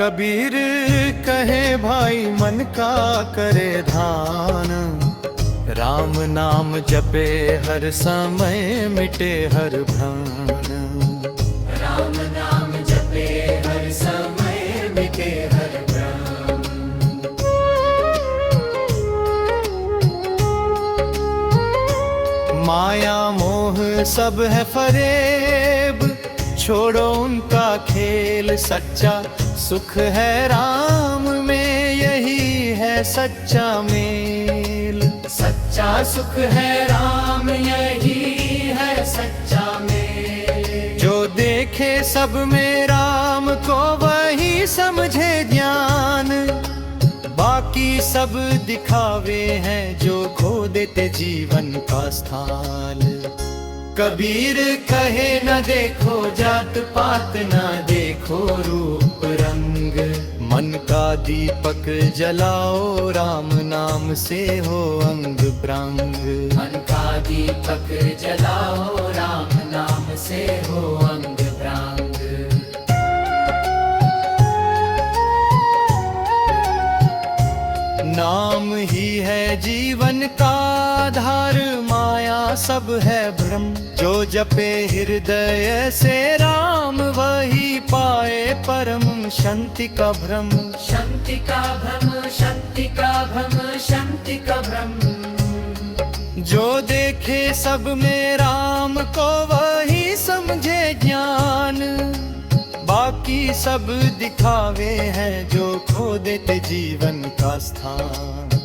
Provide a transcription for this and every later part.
कबीर कहे भाई मन का करे ध्यान, राम नाम जपे हर समय मिटे हर भ्रम। राम नाम जपे हर समय मिटे हर भ्रम। माया मोह सब है फरेब, छोड़ो उनका खेल। सच्चा सुख है राम में, यही है सच्चा मेल। सच्चा सुख है राम, यही है सच्चा मेल। जो देखे सब में राम को वही समझे ज्ञान, बाकी सब दिखावे हैं जो खो देते जीवन का स्थान। कबीर कहे न देखो जात पात, न देखो रूप रंग। मन का दीपक जलाओ, राम नाम से हो अंग प्रंग। मन का दीपक जलाओ, राम नाम से हो अंग प्रंग। नाम ही है जीवन का आधार, माया सब है भ्रम। जो जपे हृदय से राम, वही पाए परम शांति का भ्रम। शांति का भ्रम, शांति का भ्रम, शांति का भ्रम। जो देखे सब में राम को वही समझे ज्ञान, बाकी सब दिखावे हैं जो खो देते जीवन का स्थान।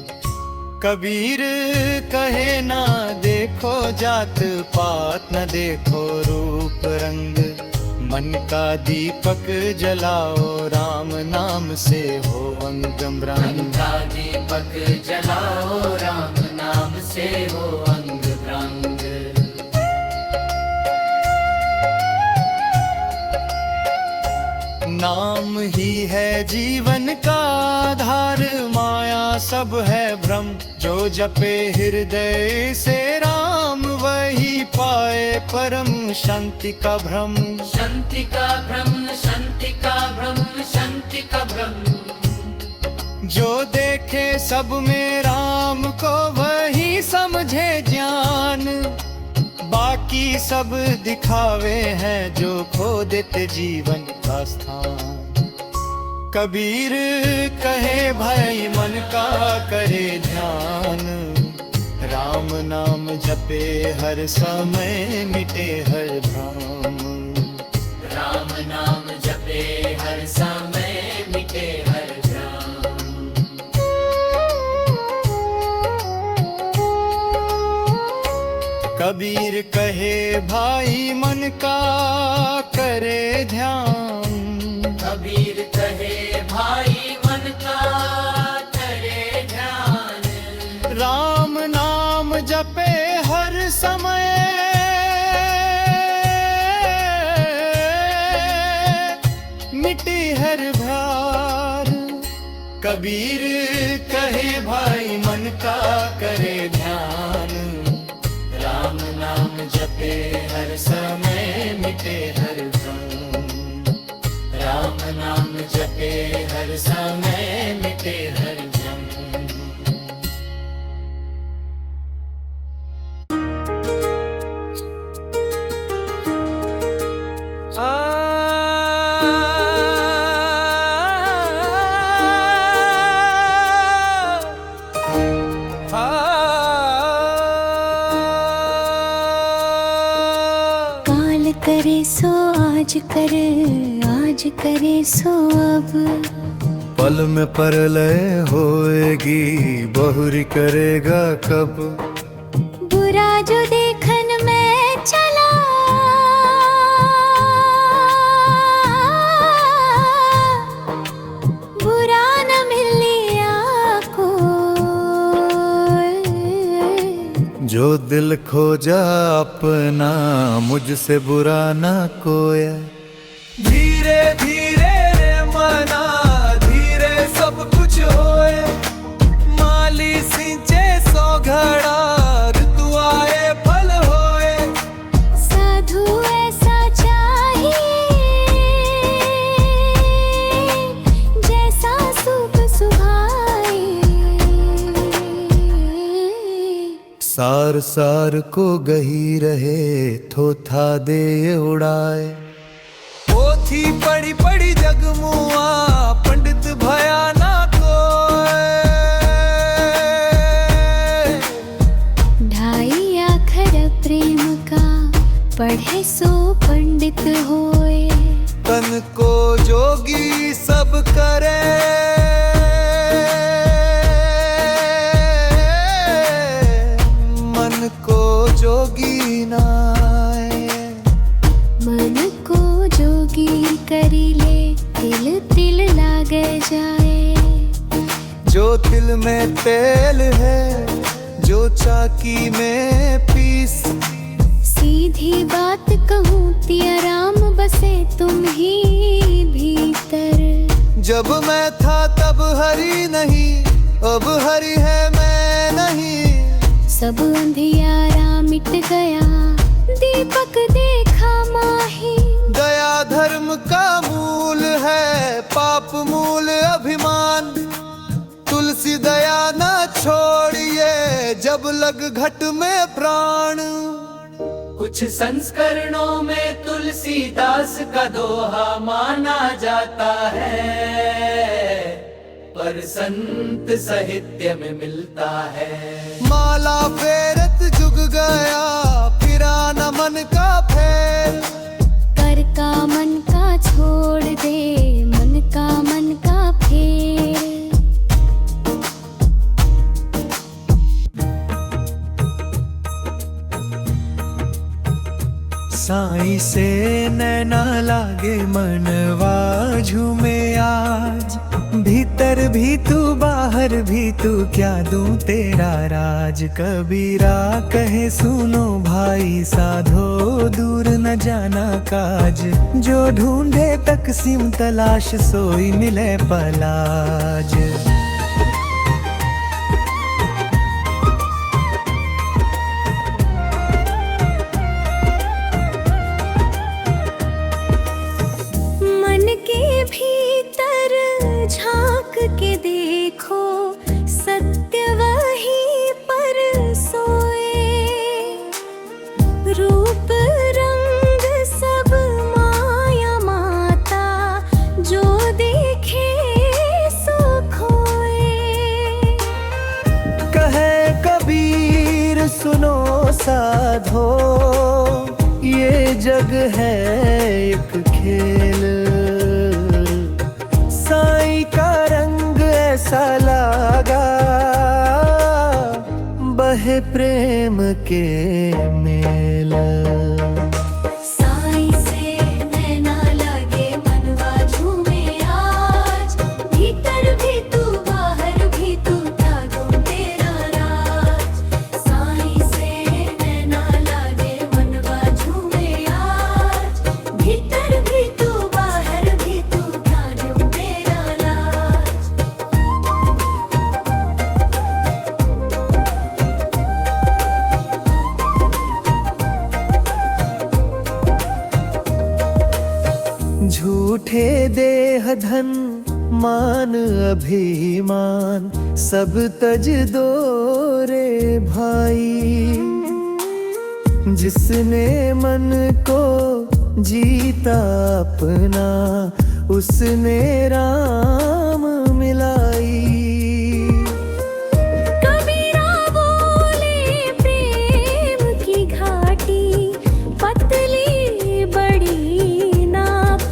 कबीर कहे ना देखो जात पात, न देखो रूप रंग। मन का दीपक जलाओ, राम नाम से हो अंग ब्रह्म। मन का दीपक जलाओ, राम नाम से हो अंग ब्रह्म। नाम ही है जीवन का आधार, माया सब है भ्रम। जो जपे हृदय से राम, वही पाए परम शांति का भ्रम। शांति का भ्रम, शांति का भ्रम, शांति का भ्रम। जो देखे सब में राम को वही समझे ज्ञान, बाकी सब दिखावे हैं जो खो देते जीवन का स्थान। कबीर कहे भाई मन का करे ध्यान, राम नाम जपे हर समय मिटे हर भ्रम। राम नाम जपे हर समय मिटे हर भ्रम। कबीर कहे भाई मन का करे ध्यान, कबीर कहे भाई मन का करे ध्यान। राम नाम जपे हर समय मिटी हर भार। कबीर कहे भाई मन का करे ध्यान, राम नाम जपे हर समय मिटे हर भ्रम। राम नाम जपे हर समय मिटे हर भ्रम। काल करे सो आज करे, आज करे सो अब। पल में परलय होएगी, बहुरी करेगा कब। बुरा जो देखन में चला, बुरा न मिलिया को। जो दिल खोजा अपना, मुझसे बुरा ना कोया। धीरे धीरे रे मना, धीरे सब कुछ होए। माली सिंचे सो घड़ा, ऋतु आए फल होए। साधु ऐसा चाहिए सार सार को गही रहे थोथा दे उड़ाए। पोथी पढ़ी पढ़ी जगमुआ पंडित भया ना कोय। ढाई आखर प्रेम का पढ़े सो पंडित होए। तन को जोगी सब करे, मन को जोगी नाए। मन को जोगी करी ले तिल तिल लागे जाए। जो तिल में तेल है, जो चाकी में पीस। सीधी बात कहूँ तिया राम बसे तुम ही भीतर। जब मैं था तब हरि नहीं, अब हरि है मैं नहीं। सब अंधियारा मिट गया, दीपक देखा माही। दया धर्म का मूल है, पाप मूल अभिमान। तुलसी दया न छोड़िए, जब लग घट में प्राण। कुछ संस्करणों में तुलसीदास का दोहा माना जाता है, पर संत साहित्य में मिलता है। माला फेरत जुग गया, फिरा न मन का फेर। कर का मन का छोड़ दे, मन का फेर। साई से नैना लागे मनवा झूमे आज। भीतर भी तू बाहर भी तू, क्या दूं तेरा राज। कबीरा कहे सुनो भाई साधो, दूर न जाना काज। जो ढूंढे तकसीम तलाश, सोई मिले पलाज। भीतर झांक के देखो, सत्य वही पर सोए। रूप रंग सब माया माता, जो देखे सो खोए। कहे कबीर सुनो साधो, ये जग है एक खेल। साईं का रंग ऐसा लागा, बहे प्रेम के मेल। साईं से नैना लगे मनवा झूमे आज। भीतर भी तू बाहर भी तू, क्या दूं तेरा राज। साईं से नैना लगे मनवा झूमे आज। भीतर भी तू बाहर भी तू, क्या दूं तेरा राज। झूठे देह धन मान अभिमान, सब तज दो रे भाई। जिसने मन को जीता अपना, उसने राम मिलाई। कबीरा बोले प्रेम की घाटी, पतली बड़ी नाप।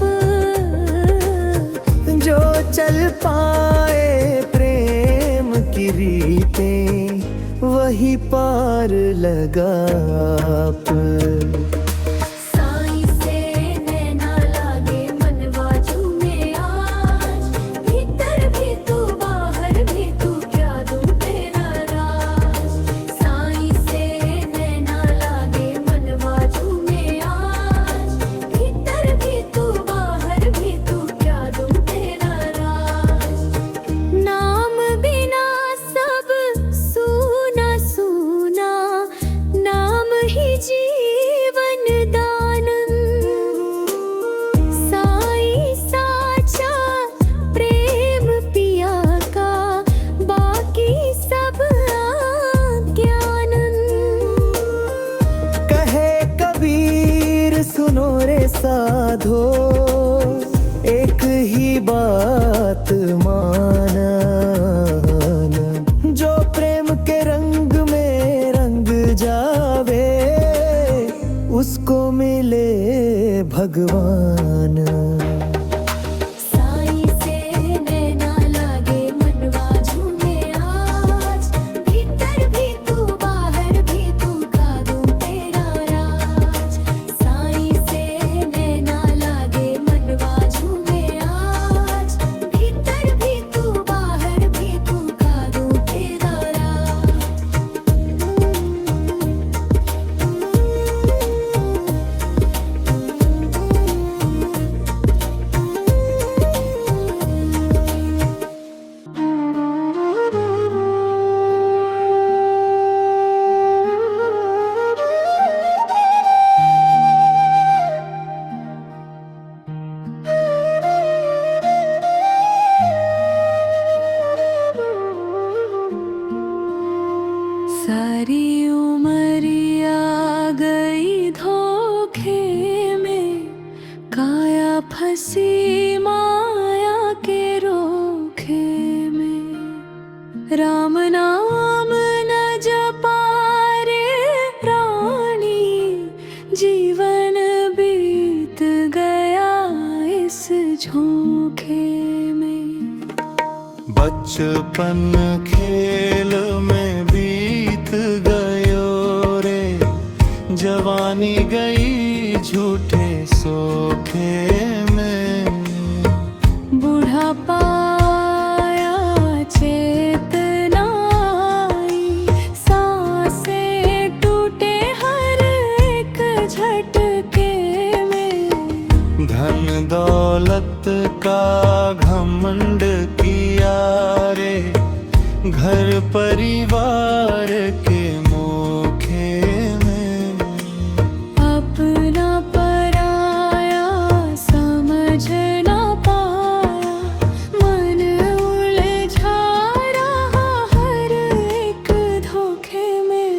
जो चल पाए प्रेम की रीतें, वही पार लगा आप। साईं से नैना लागे मनवा झूमे आज। भीतर भी तू बाहर भी तू, क्या दूं तेरा राज। साईं से नैना लागे मनवा झूमे आज। भीतर भी तू बाहर भी तू, क्या दूं तेरा राज। नाम बिना सब सूना सूना, नाम ही जी साधो, एक ही बात माना, जो प्रेम के रंग में रंग जावे, उसको मिले भगवान। साई से नैना लागे मनवा झूमे आज, भीतर भी तू बाहर भी तू का दूं तेरा राज। साई से नैना लागे मनवा झूमे आज, भीतर भी तू बाहर भी तू का दूं तेरा राज। सारी उमरिया गई धोखे में, काया फंसी माया के रोखे में। राम नाम न जपा रे प्राणी, जीवन बीत गया इस झोंके में। बचपन खेल में बीत गयो रे, जवानी गई झूठे सोखे में। बुढ़ापा आया चेतना आई, सांसें टूटे हर एक झटके में। धन दौलत का घमंड किया रे, घर परिवार के मोखे में। अपना पराया समझ ना पाया, मन उलझा रहा हर एक धोखे में।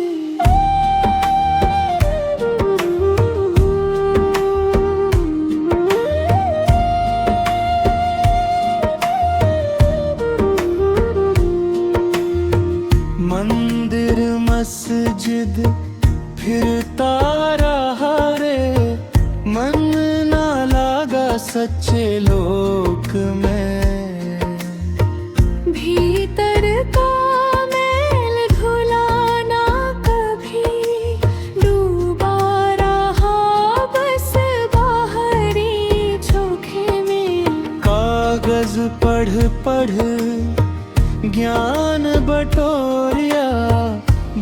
मंदिर मस्जिद फिरता रहा रे, मन ना लागा सच्चे लोक में। भीतर का मैल धुलाना कभी, डूबा रहा बस बाहरी झोंके में। कागज पढ़ पढ़ ज्ञान बटोरिया,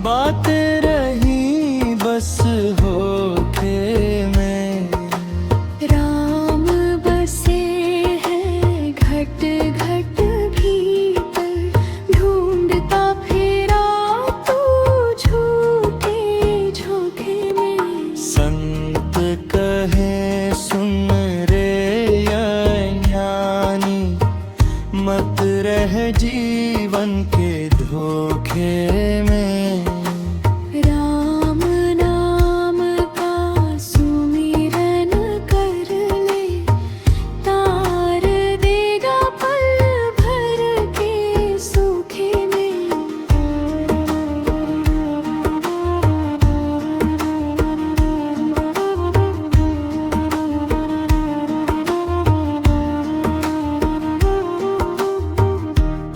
बातें रही बस होठे में। राम बसे हैं घट घट भीतर, ढूंढता फिरा तू झूठे झोंके में। संत कहे सुन रे ज्ञानी, मत रह जीवन के धोखे में। राम नाम का सुमिरन कर ले, तार देगा पल भर के सूखे में।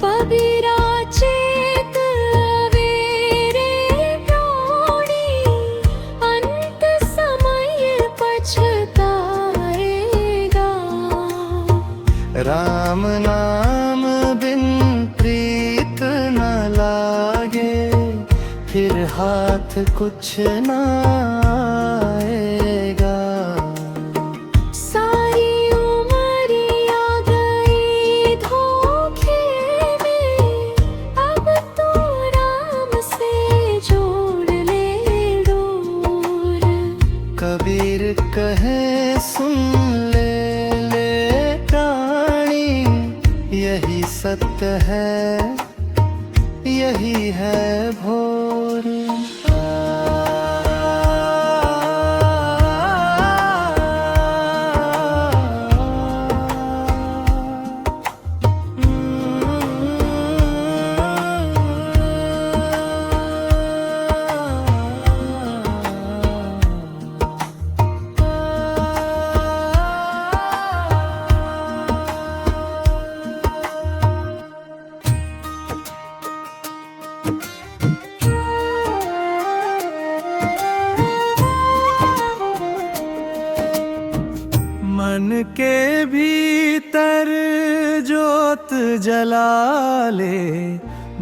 कबीरा चेत अवेरे प्राणी, अंत समय पछताएगा। राम नाम बिन प्रीत न लागे, फिर हाथ कुछ न आएगा। सारी उमरिया गई धोखे में, अब तो राम से जोड़ ले डोर। कबीर कहे सुन ले प्राणी, यही सत्य है यही है भोर। मन के भीतर जोत जला ले,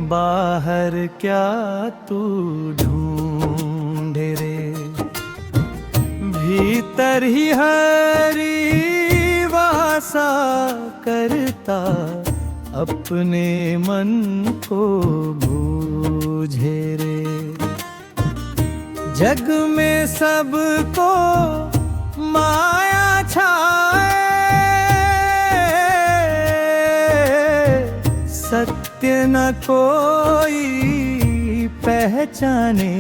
बाहर क्या तू ढूंढे रे। भीतर ही हरी वासा करता, अपने मन को बूझे रे। जग में सबको माया छाए, सत्य न कोई पहचाने।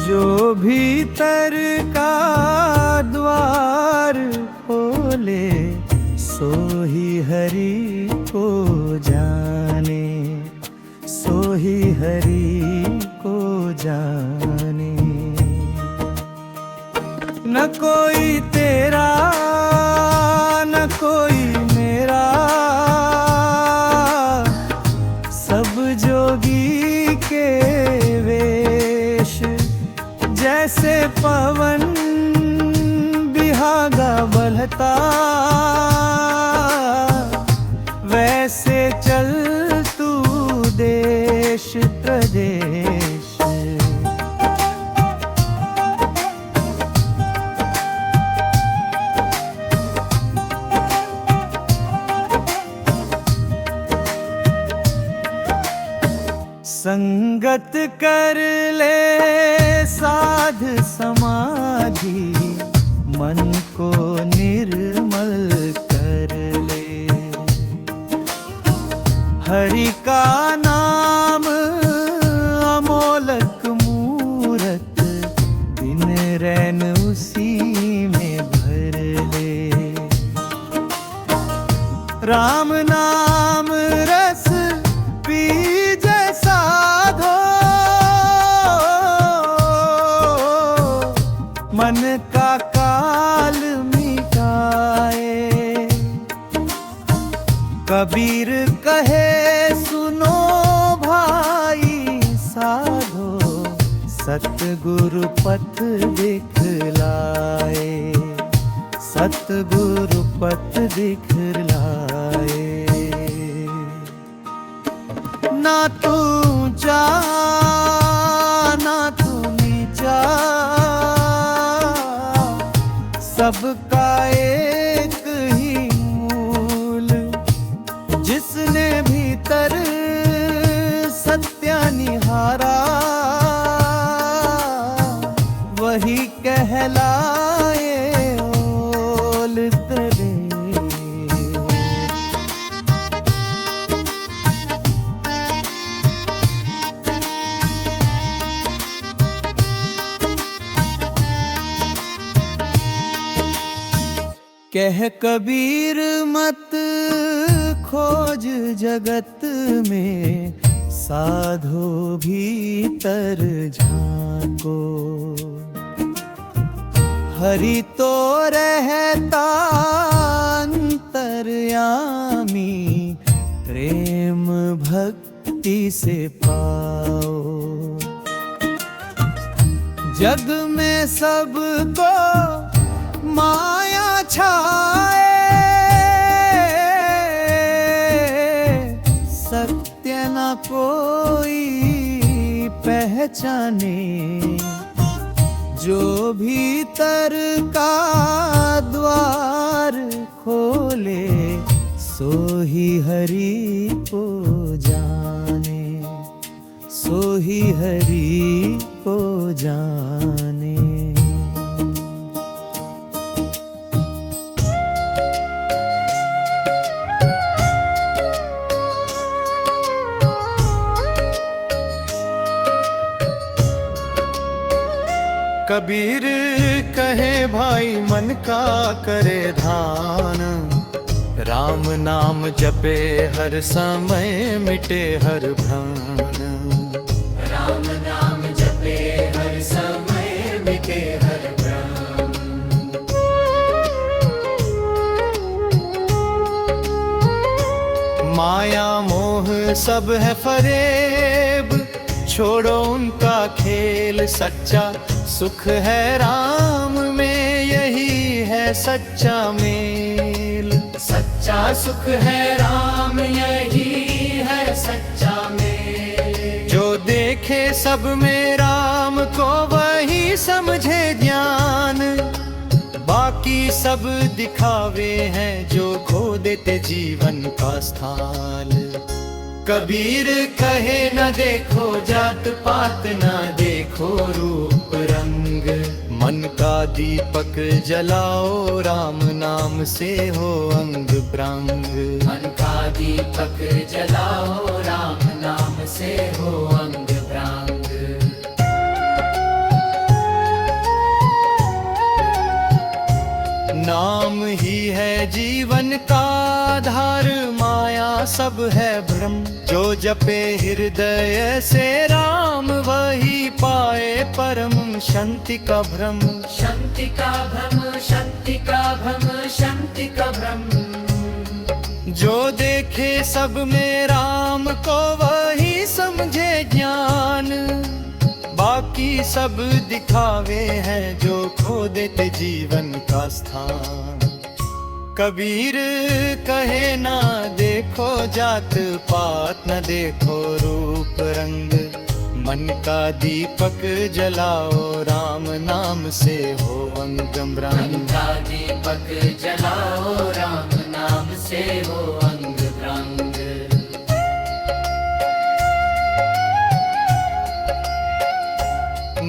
जो भीतर का द्वार खोले, सो ही हरि को जाने, सो ही हरि को जाने। न कोई तेरा न कोई मेरा, सब जोगी के वेश। जैसे पवन बिहागा बहता, वैसे चल तू देश प्रदेश। संगत कर ले साध समाधि, मन को निर्मल कर ले। हरि का नाम अमोलक मूरत, दिन रैन उसी में भर ले। राम नाम रस पी साधो, मन का काल मिटाए। कबीर कहे सुनो भाई साधो, सतगुरु पथ दिखलाए, सतगुरु पथ दिखलाए। ना तू ऊंचा ना तू नीचा, सबका एक ही मूल। जिसने भीतर सत्य निहारा, वही कहलाए ओल तेरे। कह कबीर मत खोज जगत में, साधो भीतर झांको। हरि तो रहता अंतर्यामी, प्रेम भक्ति से पाओ। जग में सबको माया छाए, सत्य न कोई पहचाने। जो भीतर का द्वार खोले, सो ही हरि को जाने, सो ही हरि को जाने। कबीर कहे भाई मन का करे ध्यान, राम नाम जपे हर समय मिटे हर भ्रम। राम नाम जपे हर समय मिटे हर भ्रम। माया मोह सब है फरे, छोड़ो उनका खेल, सच्चा सुख है राम में, यही है सच्चा मेल। सच्चा सुख है राम, यही है सच्चा मेल। जो देखे सब में राम को वही समझे ज्ञान, बाकी सब दिखावे हैं जो खो देते जीवन का स्थान। कबीर कहे न देखो जात पात, न देखो रूप रंग, मन का दीपक जलाओ राम नाम से हो अंग प्रंग। मन का दीपक जलाओ राम नाम से हो अंग प्रंग। नाम ही है जीवन का आधार, माया सब है भ्रम, जो जपे हृदय से राम वही पाए परम शांति का भ्रम। शांति का भ्रम, शांति का भ्रम, शांति का भ्रम। जो देखे सब में राम को वही समझे ज्ञान, बाकी सब दिखावे हैं जो खो देते जीवन का स्थान। कबीर कहे ना देखो जात पात, न देखो रूप रंग, मन का दीपक जलाओ राम नाम से हो अंग मन प्रंग। का दीपक जलाओ राम नाम से हो अंग प्रंग।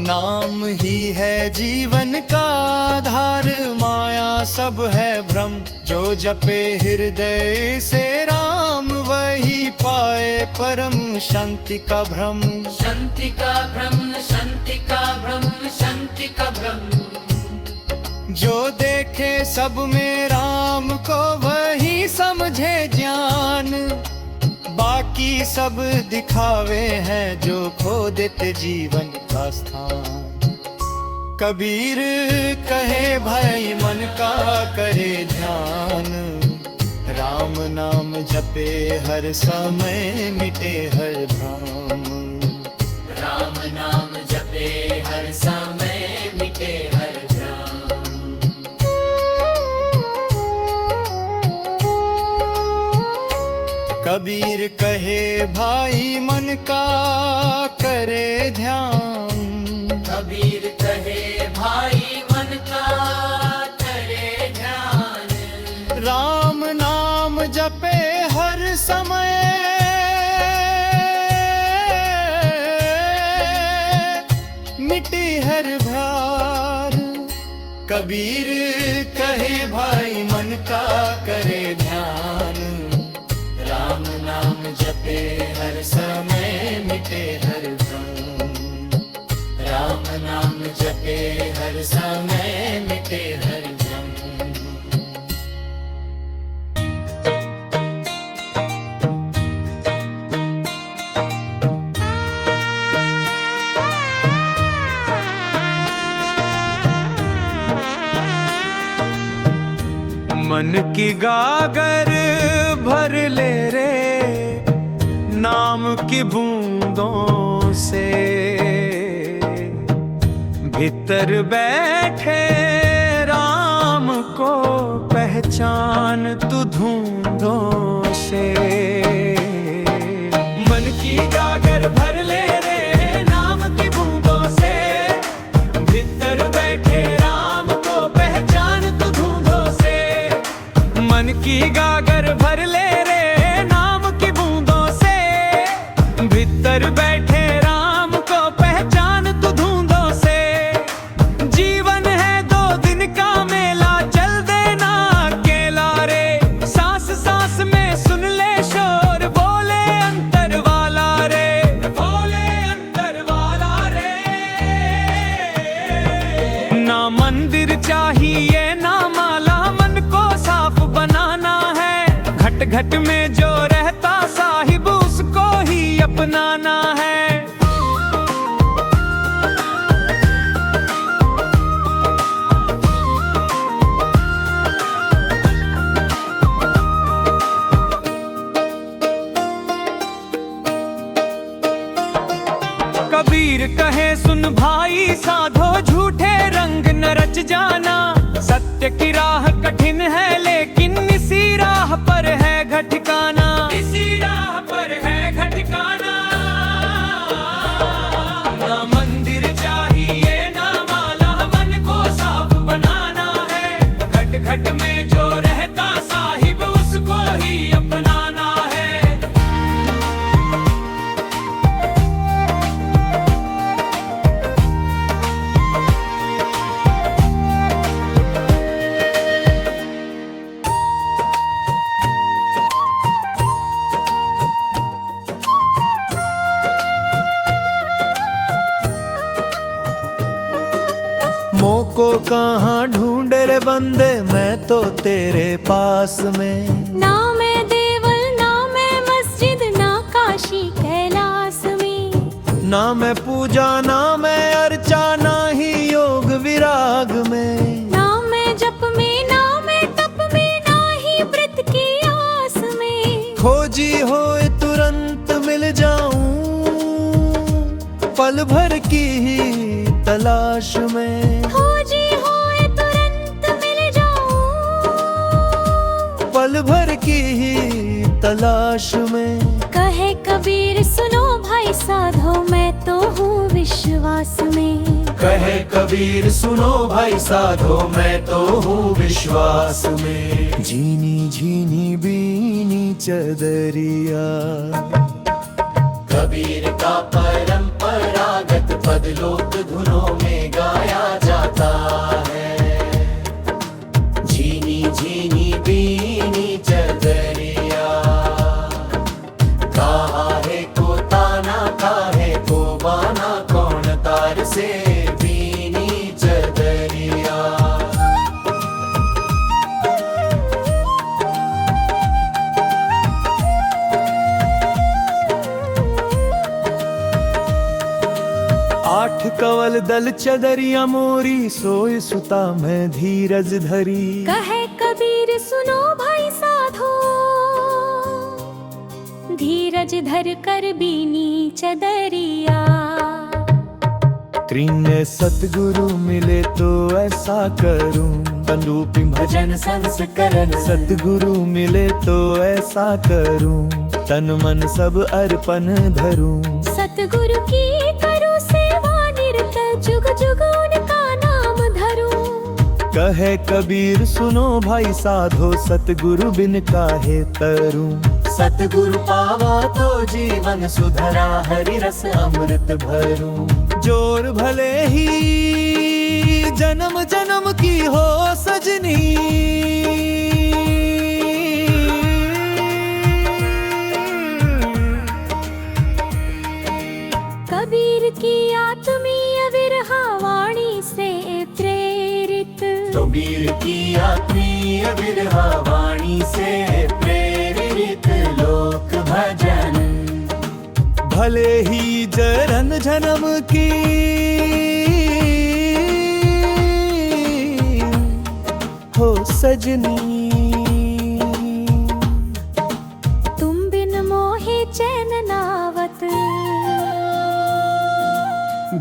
नाम ही है जीवन का आधार, माया सब है भ्रम, जो जपे हृदय से राम वही पाए परम शांति का भ्रम। शांति का भ्रम, शांति का भ्रम, शांति का भ्रम। जो देखे सब में राम को वही समझे ज्ञान, बाकी सब दिखावे हैं जो खो देते जीवन का स्थान। कबीर कहे भाई मन का करे ध्यान, राम नाम जपे हर समय मिटे हर भ्रम। राम नाम जपे हर समय मिटे हर भ्रम। कबीर कहे भाई मन का करे ध्यान, कबीर कहे भाई मन का करे ध्यान, राम नाम जपे हर समय मिटी हर भार। कबीर कहे भाई मन का करे ध्यान, राम नाम जपे हर समय मिटे हर भ्रम। राम नाम जपे हर समय मिटे हर भ्रम। मन की गागर भर ले रे नाम की बूंदों से, भीतर बैठे राम को पहचान तू धूंधों से। मन की गागर भर ले रे नाम की बूंदों से, भीतर बैठे राम को पहचान तू धूंधों से। मन की गागर भर ले रे नाम की बूंदों से, भीतर बैठे राम को पहचान तू धूंधों से। जीवन है 2 दिन का मेला, चल देना अकेला रे, सांस सांस में सुन ले शोर, बोले अंतर वाला रे, बोले अंतर वाला रे। ना मंदिर चाहिए ना माला, मन को साफ बनाना है, घट घट में जो रहता साहिब उसको ही अपनाना है। कबीर कहे सुन भाई साधो, झूठे रंग न रच जाना। सत्य की राह कठिन है लेकिन इसी राह पर है घटिकाना। इसी राह पर है घटिकाना। ना मंदिर चाहिए ना माला, मन को साफ बनाना है। घट घट में जो रहता साहिब उसको ही अपनाना है। मोको कहाँ ढूंढे रे बंदे, मैं तो तेरे पास में। ना मैं देवल ना मैं मस्जिद ना काशी कैलाश में। ना मैं पूजा ना मैं अर्चा, ना ही योग विराग में। ना मैं जप में ना मैं तप में, ना ही व्रत की आस में। खोजी होए तुरंत मिल जाऊं, पल भर की ही तलाश में। खोजी होए तुरंत मिल जाऊं, पल भर की ही तलाश में। कहे कबीर सुनो भाई साधो, मैं तो हूँ विश्वास में। कहे कबीर सुनो भाई साधो, मैं तो हूँ विश्वास में। झीनी झीनी बीनी चदरिया, कबीर का परंपरागत पद लोक धुनों में गाया जाता है। झीनी झीनी बीनी चदरिया, काहे को ताना काहे को बाना, कौन तार से बीनी चदरिया। आठ कवल दल चदरिया मोरी, सोए सुता मैं धीरज धरी। कहे कबीर सुनो भाई साधो, धीरज धर कर बीनी चदरिया। त्रिने सतगुरु मिले तो ऐसा करूं, तंदूपी भजन संस्करण। सतगुरु मिले तो ऐसा करूं, तन मन सब अर्पण धरूं। सतगुरु की करो सेवा निरत, जुग जुग उनका नाम धरूं। कहे कबीर सुनो भाई साधो, सतगुरु बिन काहे तरूं। सतगुरु पावा तो जीवन सुधरा, हरि रस अमृत भरूं। जोर भले ही जन्म जन्म की हो सजनी, कबीर की आत्मीय विरहा वाणी से प्रेरित। कबीर की आत्मीय विरहा वाणी से प्रेरित लोक भजन। भले ही जन्म जन्म की हो सजनी, तुम बिन मोहे चैन नावत।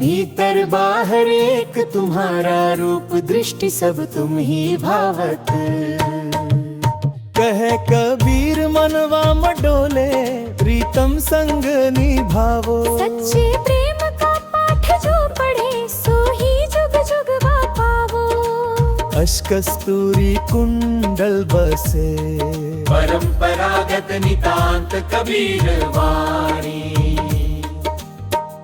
भीतर बाहर एक तुम्हारा रूप, दृष्टि सब तुम ही भावत। कहे कबीर मनवा मडोले, प्रीतम संग निभावो। सच्चे प्रेम का पाठ जो पढ़े, सो ही जुग जुग पावो। अशकस्तूरी कुंडल बसे, परंपरागत नितांत कबीर वाणी।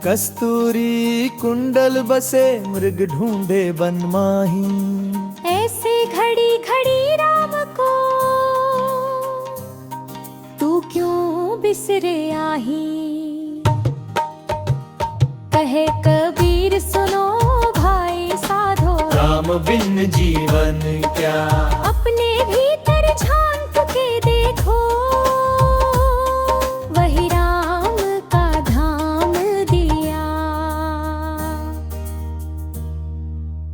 कस्तूरी कुंडल बसे, मृग ढूंढे बन माही। ऐसे घड़ी घड़ी राम को तू क्यों बिसरे आही। कहे कबीर सुनो भाई साधो, राम बिन जीवन क्या। अपने